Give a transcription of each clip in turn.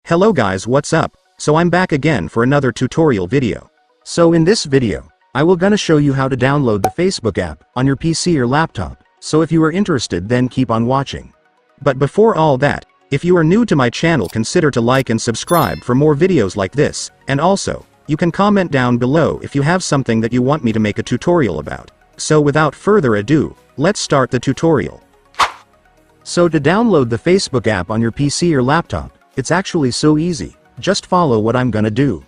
Hello guys, what's up? So I'm back again for another tutorial video. So in this video, I will gonna show you how to download the Facebook app on your PC or laptop. So if you are interested, then keep on watching. But before all that, if you are new to my channel, consider to like and subscribe for more videos like this, and also, you can comment down below if you have something that you want me to make a tutorial about. So without further ado, let's start the tutorial. So to download the Facebook app on your PC or laptop, it's actually so easy. Just follow what I'm gonna do.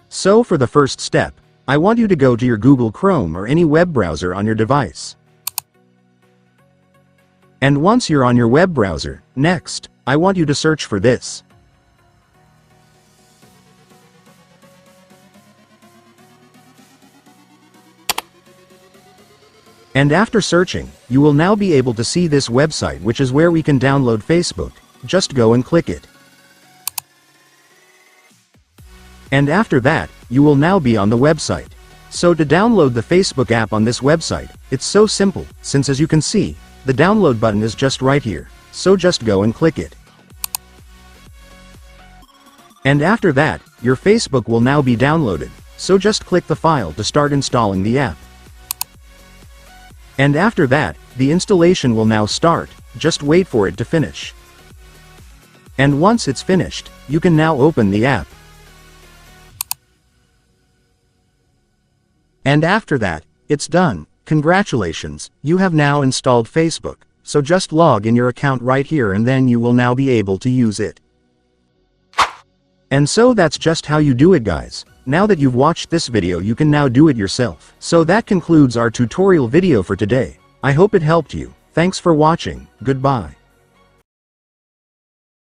So for the first step, I want you to go to your Google Chrome or any web browser on your device. And once you're on your web browser, next, I want you to search for this. And after searching, you will now be able to see this website, which is where we can download Facebook. Just go and click it. And after that, you will now be on the website. So to download the Facebook app on this website, it's so simple, since as you can see, the download button is just right here. So just go and click it. And after that, your Facebook will now be downloaded. So just click the file to start installing the app. And after that, the installation will now start. Just wait for it to finish. And once it's finished, you can now open the app. And after that, it's done. Congratulations, you have now installed Facebook. So just log in your account right here and then you will now be able to use it. And so that's just how you do it, guys. Now that you've watched this video, you can now do it yourself. So that concludes our tutorial video for today. I hope it helped you. Thanks for watching. Goodbye.